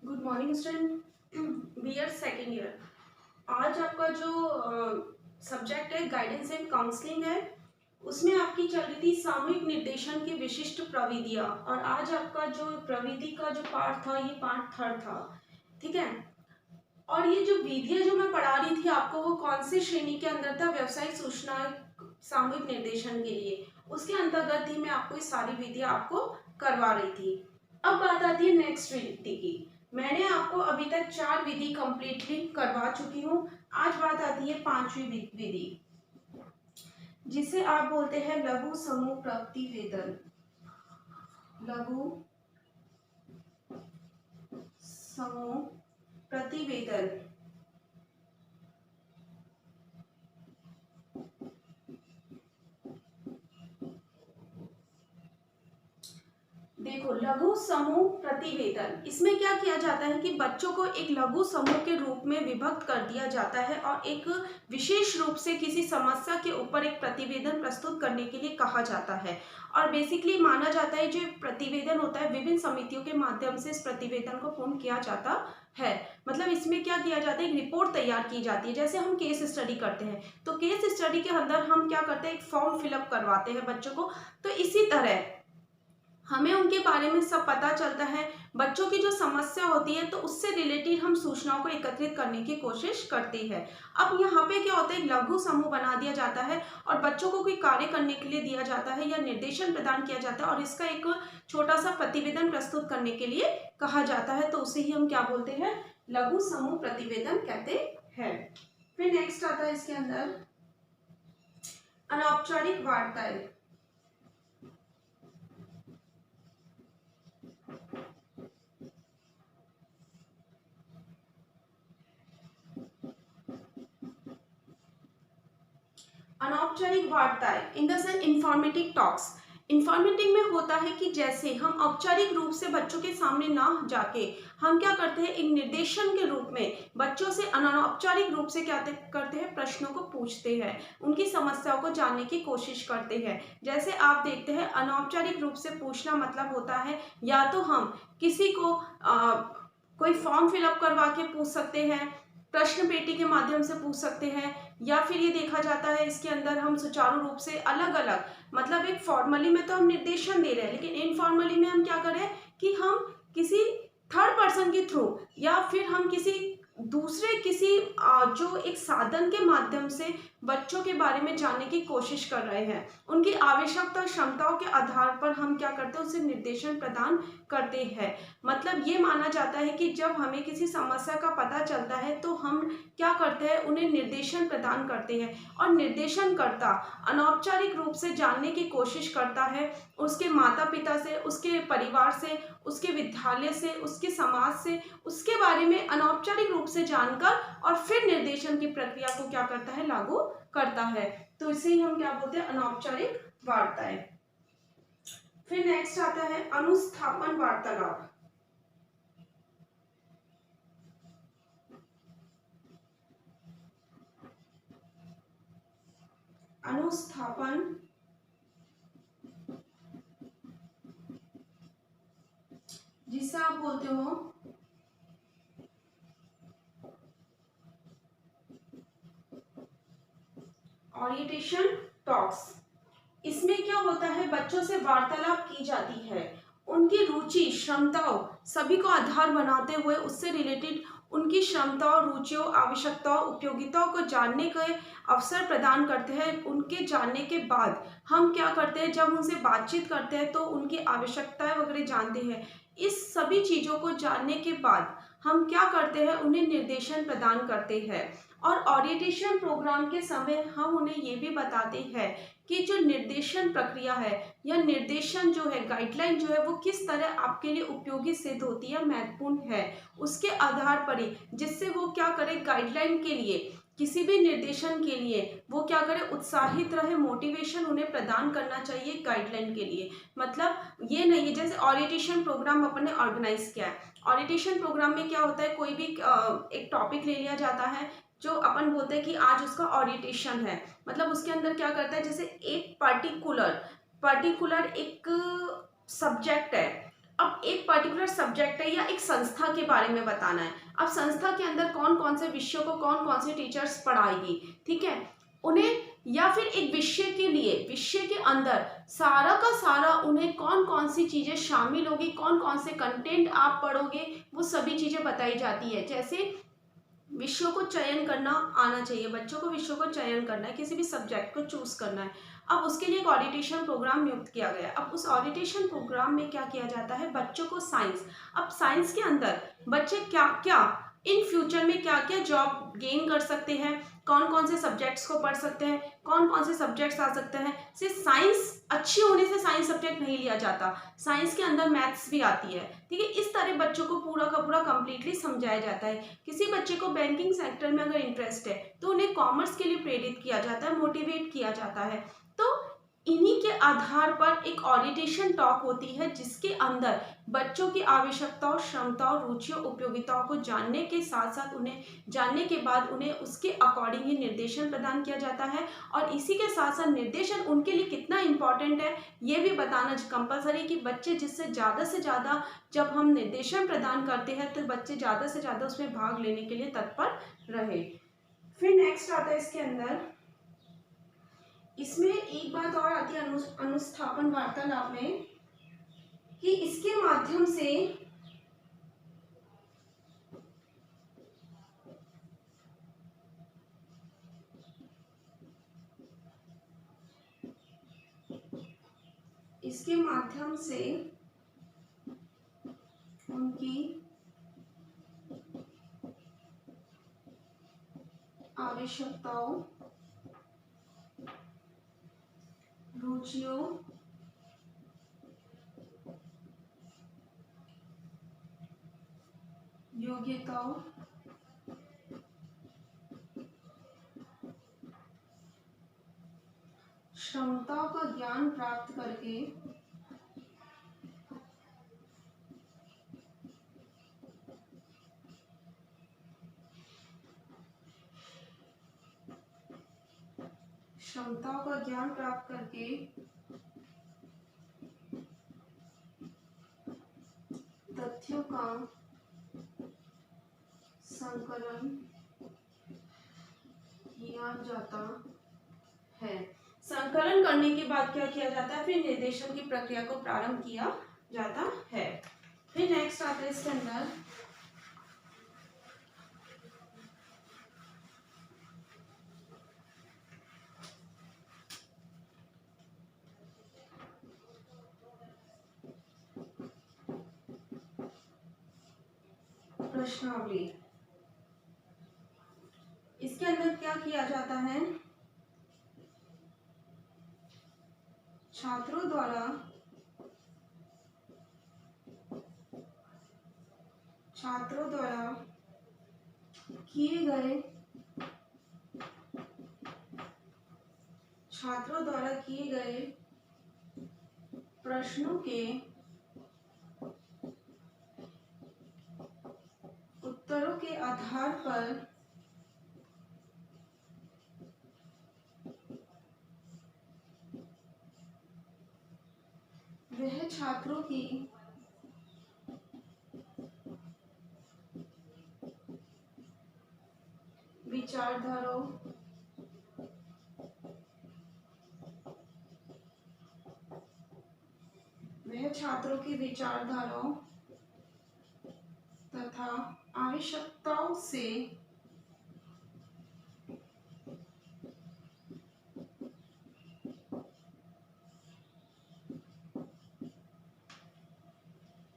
Good morning student BEd second year. आज आपका जो सब्जेक्ट है गाइडेंस एंड काउंसलिंग है, उसमें आपकी चल रही थी सामूहिक निर्देशन की विशिष्ट प्रविधियां। और आज आपका जो प्रविधि का जो पार्ट था, ये पार्ट थर्ड था। ठीक है। और ये जो विधियां जो मैं पढ़ा रही थी आपको, वो कौन सी श्रेणी के अंदर था? व्यवसायिक सूचना सामूहिक निर्देशन के लिए, उसके अंतर्गत ही मैं आपको ये सारी विधियां आपको करवा रही थी। अब बात आती है नेक्स्ट विधि की। मैंने आपको अभी तक 4 विधि कंप्लीटली करवा चुकी हूँ। आज बात आती है 5वीं विधि, जिसे आप बोलते हैं लघु समूह प्रतिवेदन। लघु समूह प्रतिवेदन। देखो, लघु समूह प्रतिवेदन, इसमें क्या किया जाता है कि बच्चों को एक लघु समूह के रूप में विभक्त कर दिया जाता है और एक विशेष रूप से किसी समस्या के ऊपर एक प्रतिवेदन प्रस्तुत करने के लिए कहा जाता है। और बेसिकली माना जाता है जो प्रतिवेदन होता है, विभिन्न समितियों के माध्यम से इस प्रतिवेदन को पूर्ण किया जाता है। मतलब इसमें क्या किया जाता है, एक रिपोर्ट तैयार की जाती है। जैसे हम केस स्टडी करते हैं, तो केस स्टडी के अंदर हम क्या करते हैं, एक फॉर्म फिलअप करवाते हैं बच्चों को। तो इसी तरह हमें उनके बारे में सब पता चलता है। बच्चों की जो समस्या होती है, तो उससे रिलेटेड हम सूचनाओं को एकत्रित करने की कोशिश करते हैं। अब यहाँ पे क्या होता है, एक लघु समूह बना दिया जाता है और बच्चों को कोई कार्य करने के लिए दिया जाता है या निर्देशन प्रदान किया जाता है, और इसका एक छोटा सा प्रतिवेदन प्रस्तुत करने के लिए कहा जाता है। तो उसे ही हम क्या बोलते हैं, लघु समूह प्रतिवेदन कहते हैं। फिर नेक्स्ट आता है इसके अंदर अनौपचारिक वार्ताएं। अनौपचारिक वार्ताएं in the sense informative talks. Informative में होता है कि जैसे हम औपचारिक रूप से बच्चों के सामने ना जाके हम क्या करते हैं, एक निर्देशन के रूप में बच्चों से अनौपचारिक रूप से क्या करते हैं, प्रश्नों को पूछते हैं, उनकी समस्याओं को जानने की कोशिश करते हैं। जैसे आप देखते हैं, अनौपचारिक रूप से पूछना मतलब होता है या तो हम किसी को कोई फॉर्म फिलअप करवा के पूछ सकते हैं, प्रश्न पेटी के माध्यम से पूछ सकते हैं, या फिर ये देखा जाता है इसके अंदर हम सुचारू रूप से अलग अलग, मतलब एक फॉर्मली में तो हम निर्देशन दे रहे हैं, लेकिन इनफॉर्मली में हम क्या करें कि हम किसी थर्ड पर्सन के थ्रू या फिर हम किसी दूसरे किसी जो एक साधन के माध्यम से बच्चों के बारे में जानने की कोशिश कर रहे हैं, उनकी आवश्यकता और क्षमताओं के आधार पर हम क्या करते हैं, उसे निर्देशन प्रदान करते हैं। मतलब ये माना जाता है कि जब हमें किसी समस्या का पता चलता है, तो हम क्या करते हैं, उन्हें निर्देशन प्रदान करते हैं। और निर्देशनकर्ता अनौपचारिक रूप से जानने की कोशिश करता है, उसके माता पिता से, उसके परिवार से, उसके विद्यालय से, उसके समाज से, उसके बारे में अनौपचारिक रूप से जानकर और फिर निर्देशन की प्रक्रिया को क्या करता है, लागू करता है। तो इसे ही हम क्या बोलते हैं, अनौपचारिक वार्ताएं। फिर नेक्स्ट आता है अनुस्थापन वार्तालाप। अनुस्थापन जिसे आप बोलते हो ओरिएंटेशन टॉक्स। इसमें क्या होता है, बच्चों से वार्तालाप की जाती है, उनकी रुचि क्षमताओं सभी को आधार बनाते हुए उससे रिलेटेड उनकी क्षमताओं, रुचियों, आवश्यकताओं, उपयोगिताओं को जानने के अवसर प्रदान करते हैं। उनके जानने के बाद हम क्या करते हैं, जब उनसे बातचीत करते हैं तो उनकी आवश्यकताएं वगैरह जानते हैं। इस सभी चीज़ों को जानने के बाद हम क्या करते हैं, उन्हें निर्देशन प्रदान करते हैं। और ओरिएंटेशन प्रोग्राम के समय हम उन्हें ये भी बताते हैं कि जो निर्देशन प्रक्रिया है या निर्देशन जो है, गाइडलाइन जो है, वो किस तरह आपके लिए उपयोगी सिद्ध होती है, महत्वपूर्ण है, उसके आधार पर ही, जिससे वो क्या करे, गाइडलाइन के लिए, किसी भी निर्देशन के लिए वो क्या करे, उत्साहित रहे, मोटिवेशन उन्हें प्रदान करना चाहिए गाइडलाइन के लिए। मतलब ये नहीं है, जैसे ओरिएंटेशन प्रोग्राम अपने ऑर्गेनाइज किया है, ओरिएंटेशन प्रोग्राम में क्या होता है, कोई भी एक टॉपिक ले लिया जाता है, जो अपन बोलते हैं कि आज उसका ओरिएंटेशन है। मतलब उसके अंदर क्या करता है, जैसे एक पर्टिकुलर एक सब्जेक्ट है, अब एक पर्टिकुलर सब्जेक्ट है या एक संस्था के बारे में बताना है। अब संस्था के अंदर कौन कौन से विषयों को कौन कौन से टीचर्स पढ़ाएगी, ठीक है, उन्हें, या फिर एक विषय के लिए विषय के अंदर सारा का सारा उन्हें कौन कौन सी चीज़ें शामिल होगी, कौन कौन से कंटेंट आप पढ़ोगे, वो सभी चीज़ें बताई जाती है। जैसे विषयों को चयन करना आना चाहिए, बच्चों को विषयों को चयन करना है, किसी भी सब्जेक्ट को चूज करना है। अब उसके लिए एक ऑडिटेशन प्रोग्राम नियुक्त किया गया है। अब उस ऑडिटेशन प्रोग्राम में क्या किया जाता है, बच्चों को साइंस, अब साइंस के अंदर बच्चे क्या क्या इन फ्यूचर में क्या क्या जॉब गेन कर सकते हैं, कौन कौन से सब्जेक्ट्स को पढ़ सकते हैं, कौन कौन से सब्जेक्ट्स आ सकते हैं। सिर्फ साइंस अच्छी होने से साइंस सब्जेक्ट नहीं लिया जाता, साइंस के अंदर मैथ्स भी आती है, ठीक है। इस तरह बच्चों को पूरा का पूरा कंप्लीटली समझाया जाता है। किसी बच्चे को बैंकिंग सेक्टर में अगर इंटरेस्ट है तो उन्हें कॉमर्स के लिए प्रेरित किया जाता है, मोटिवेट किया जाता है। तो इन्हीं के आधार पर एक ओरिएंटेशन टॉक होती है, जिसके अंदर बच्चों की आवश्यकताओं, क्षमताओं, रुचियों, उपयोगिताओं को जानने के साथ साथ उन्हें जानने के बाद उन्हें उसके अकॉर्डिंग ही निर्देशन प्रदान किया जाता है। और इसी के साथ साथ निर्देशन उनके लिए कितना इम्पॉर्टेंट है ये भी बताना कंपलसरी, कि बच्चे जिससे ज़्यादा से ज़्यादा जब हम निर्देशन प्रदान करते हैं तो बच्चे ज़्यादा से ज़्यादा उसमें भाग लेने के लिए तत्पर रहे। फिर नेक्स्ट आता है इसके अंदर, इसमें एक बात और आती है अनुस्थापन वार्तालाप में, कि इसके माध्यम से उनकी आवश्यकताओं, रुचियों, योग्यताओं, क्षमताओं का ज्ञान प्राप्त करके तथ्यों का संकलन किया जाता है। संकलन करने के बाद क्या किया जाता है, फिर निर्देशन की प्रक्रिया को प्रारंभ किया जाता है। फिर नेक्स्ट आता है इसके अंदर, प्रश्नावली। इसके अंदर क्या किया जाता है, छात्रों द्वारा किए गए प्रश्नों के उत्तरों के आधार पर वह छात्रों की विचारधाराओं, तथा आवश्यकताओं से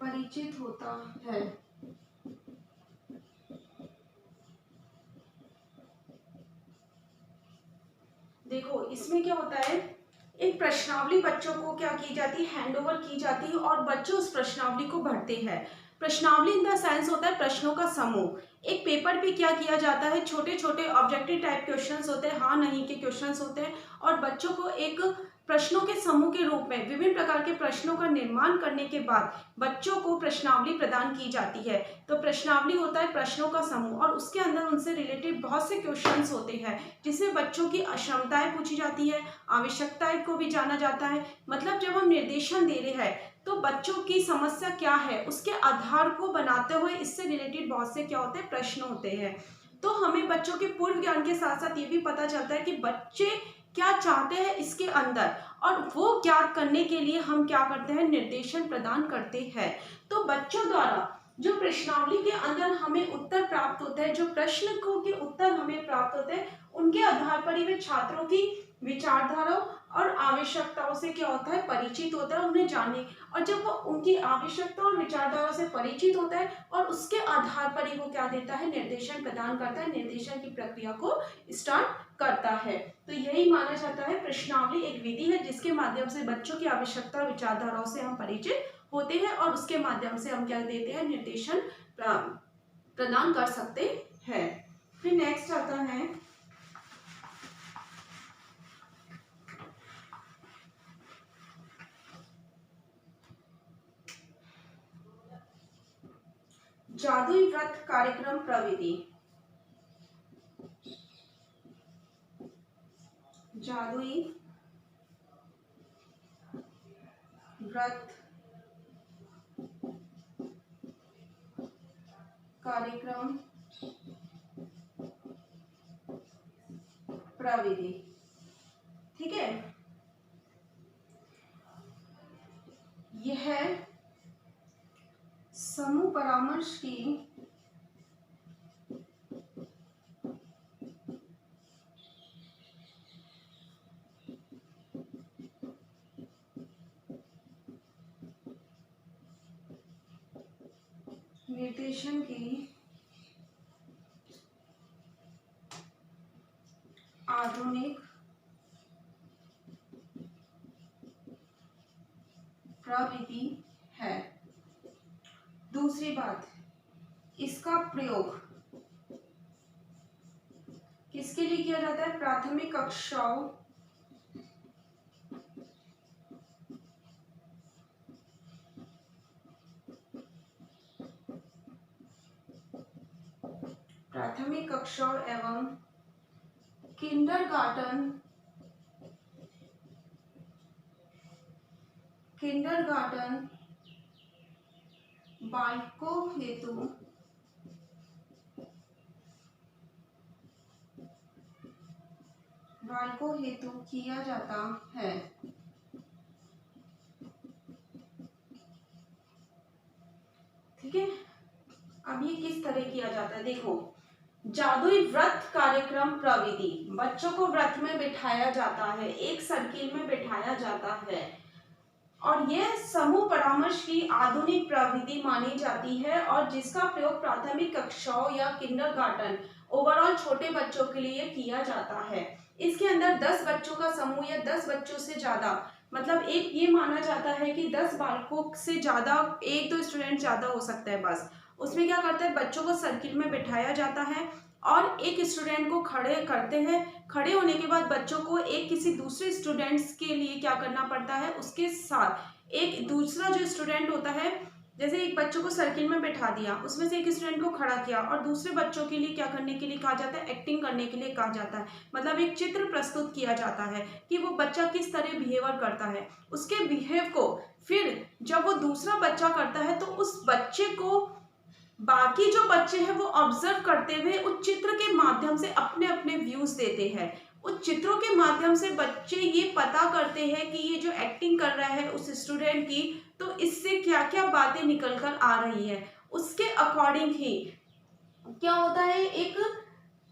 परिचित होता है। देखो इसमें क्या होता है, एक प्रश्नावली बच्चों को क्या की जाती है, हैंड ओवर की जाती है और बच्चे उस प्रश्नावली को भरते हैं। प्रश्नावली इन द सेंस होता है प्रश्नों का समूह। एक पेपर पे क्या किया जाता है, छोटे छोटे ऑब्जेक्टिव टाइप क्वेश्चंस होते हैं, हाँ नहीं के क्वेश्चंस होते हैं, और बच्चों को एक प्रश्नों के समूह के रूप में विभिन्न प्रकार के प्रश्नों का निर्माण करने के बाद बच्चों को प्रश्नावली प्रदान की जाती है। तो प्रश्नावली होता है प्रश्नों का समूह और उसके अंदर उनसे रिलेटेड बहुत से क्वेश्चंस होते हैं, जिसमें बच्चों की क्षमताएं पूछी जाती है, आवश्यकताएं को भी जाना जाता है। मतलब जब हम निर्देशन दे रहे हैं तो बच्चों की समस्या क्या है उसके आधार को बनाते हुए इससे रिलेटेड बहुत से क्या होते हैं प्रश्न होते हैं। तो हमें बच्चों के पूर्व ज्ञान के साथ साथ ये भी पता चलता है कि बच्चे क्या चाहते हैं इसके अंदर, और वो ज्ञात करने के लिए हम क्या करते हैं, निर्देशन प्रदान करते हैं। तो बच्चों द्वारा जो प्रश्नावली के अंदर हमें उत्तर प्राप्त होते हैं, जो प्रश्न को के उत्तर हमें प्राप्त होते हैं, उनके आधार पर ही वे छात्रों की विचारधाराओं और आवश्यकताओं से क्या होता है, परिचित होता है, उन्हें जानने। और जब वो उनकी आवश्यकता और विचारधारा से परिचित होता है और उसके आधार पर ही वो क्या देता है, निर्देशन प्रदान करता है, निर्देशन की प्रक्रिया को स्टार्ट करता है। तो यही माना जाता है प्रश्नावली एक विधि है जिसके माध्यम से बच्चों की आवश्यकता और विचारधाराओं से हम परिचित होते हैं और उसके माध्यम से हम क्या देते हैं, निर्देशन प्रदान कर सकते हैं। फिर नेक्स्ट आता है जादुई व्रत कार्यक्रम प्रविधि। जादुई व्रत कार्यक्रम प्रविधि, ठीक है। यह समूह परामर्श की निर्देशन की आधुनिक प्रविधि है। दूसरी बात, इसका प्रयोग किसके लिए किया जाता है, प्राथमिक कक्षाओं एवं किंडरगार्टन बालकों हेतु किया जाता है। ठीक है, अब ये किस तरह किया जाता है, देखो। जादुई व्रत कार्यक्रम प्रविधि, बच्चों को व्रत में बिठाया जाता है, एक सर्किल में बिठाया जाता है, और यह समूह परामर्श की आधुनिक प्रविधि मानी जाती है और जिसका प्रयोग प्राथमिक कक्षाओं या किंडरगार्टन ओवरऑल छोटे बच्चों के लिए किया जाता है। इसके अंदर 10 बच्चों का समूह या 10 बच्चों से ज्यादा, मतलब एक ये माना जाता है कि 10 बालकों से ज्यादा, एक दो स्टूडेंट ज्यादा हो सकता है बस। उसमें क्या करते हैं, बच्चों को सर्किल में बिठाया जाता है और एक स्टूडेंट को खड़े करते हैं। खड़े होने के बाद बच्चों को एक किसी दूसरे स्टूडेंट्स के लिए क्या करना पड़ता है, उसके साथ एक दूसरा जो स्टूडेंट होता है, जैसे एक बच्चों को सर्किल में बैठा दिया, उसमें से एक स्टूडेंट को खड़ा किया और दूसरे बच्चों के लिए क्या करने के लिए कहा जाता है, एक्टिंग करने के लिए कहा जाता है। मतलब एक चित्र प्रस्तुत किया जाता है कि वो बच्चा किस तरह बिहेवियर करता है। उसके बिहेव को फिर जब वो दूसरा बच्चा करता है तो उस बच्चे को बाकी जो बच्चे हैं वो ऑब्जर्व करते हुए उस चित्र के माध्यम से अपने अपने व्यूज देते हैं। उस चित्रों के माध्यम से बच्चे ये पता करते हैं कि ये जो एक्टिंग कर रहा है उस स्टूडेंट की, तो इससे क्या क्या बातें निकल कर आ रही है, उसके अकॉर्डिंग ही क्या होता है, एक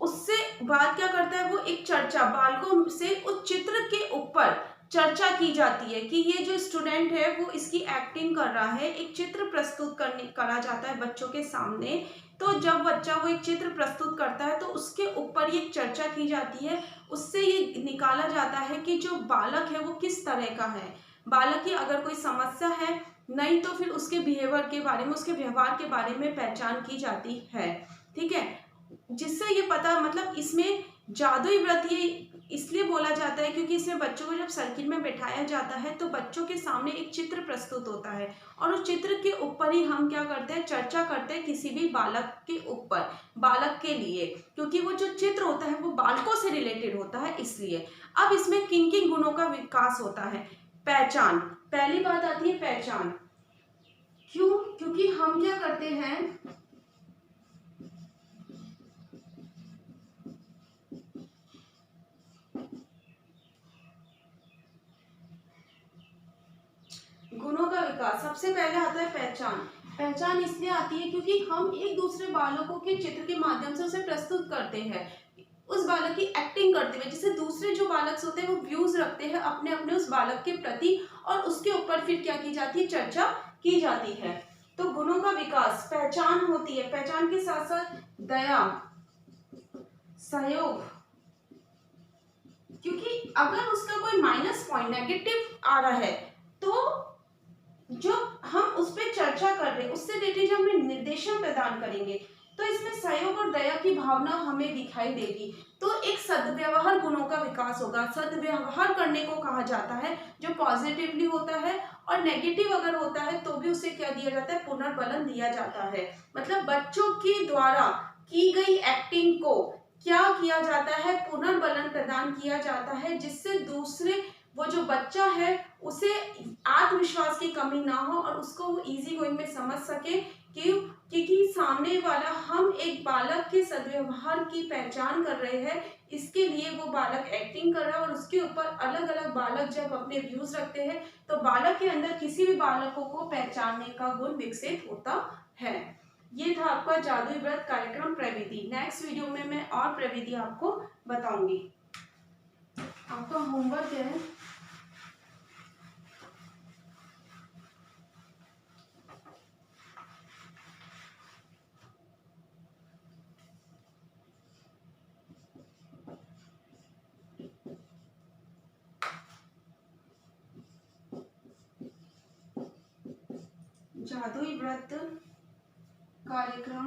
उससे बात क्या करता है वो, एक चर्चा बालकों से उस चित्र के ऊपर चर्चा की जाती है कि ये जो स्टूडेंट है वो इसकी एक्टिंग कर रहा है। एक चित्र प्रस्तुत करा जाता है बच्चों के सामने। तो जब बच्चा वो एक चित्र प्रस्तुत करता है तो उसके ऊपर ये चर्चा की जाती है, उससे ये निकाला जाता है कि जो बालक है वो किस तरह का है। बालक की अगर कोई समस्या है, नहीं तो फिर उसके बिहेवियर के बारे में, उसके व्यवहार के बारे में पहचान की जाती है। ठीक है, जिससे ये पता, मतलब इसमें जादुई व्रत ये इसलिए बोला जाता है क्योंकि इसमें बच्चों को जब सर्किल में बैठाया जाता है तो बच्चों के सामने एक चित्र प्रस्तुत होता है और उस चित्र के ऊपर ही हम क्या करते हैं, चर्चा करते हैं किसी भी बालक के ऊपर, बालक के लिए, क्योंकि वो जो चित्र होता है वो बालकों से रिलेटेड होता है। इसलिए अब इसमें किन किन गुणों का विकास होता है। पहचान, पहली बात आती है पहचान। क्यों? क्योंकि हम क्या करते हैं, गुणों का विकास। सबसे पहले आता है पहचान। पहचान इसलिए आती है क्योंकि हम एक दूसरे बालकों के चित्र के माध्यम से उसे प्रस्तुत करते हैं, उस बालक की एक्टिंग करते हुए, जिससे दूसरे जो बालक होते हैं वो व्यूज रखते हैं अपने अपने उस बालक के प्रति, और उसके ऊपर फिर क्या की जाती है, चर्चा की जाती है। तो गुणों का विकास, पहचान होती है, पहचान के साथ साथ दया, सहयोग, क्योंकि अगर उसका कोई माइनस पॉइंट नेगेटिव आ रहा है तो जो हम उस पर चर्चा कर रहे हैं उससे रिलेटेड जब हम निर्देशन प्रदान करेंगे तो इसमें सहयोग और दया की भावना हमें दिखाई देगी। तो एक सद्व्यवहार गुणों का विकास होगा। सद्व्यवहार करने को कहा जाता है जो पॉजिटिवली होता है, और नेगेटिव अगर होता है तो भी उसे क्या दिया जाता है, पुनर्बलन दिया जाता है। मतलब बच्चों के द्वारा की गई एक्टिंग को क्या किया जाता है, पुनर्बलन प्रदान किया जाता है, जिससे दूसरे वो जो बच्चा है उसे आत्मविश्वास की कमी ना हो और उसको वो इजी गोइंग में समझ सके। क्यों? क्योंकि सामने वाला, हम एक बालक के सद्व्यवहार की पहचान कर रहे हैं, इसके लिए वो बालक एक्टिंग कर रहा है, और उसके ऊपर अलग अलग बालक जब अपने व्यूज रखते हैं तो बालक के अंदर किसी भी बालकों को पहचानने का गुण विकसित होता है। ये था आपका जादुई व्रत कार्यक्रम प्रविधि। नेक्स्ट वीडियो में मैं और प्रविधि आपको बताऊंगी। आपका होमवर्क है, जादुई व्रत कार्यक्रम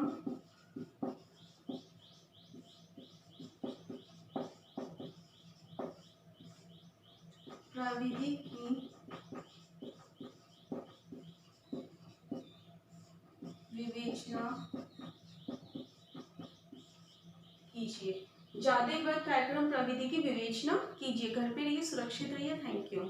प्रविधि की विवेचना कीजिए। जादुई व्रत कार्यक्रम प्रविधि की विवेचना कीजिए। घर पे रहिए, सुरक्षित रहिए। Thank you.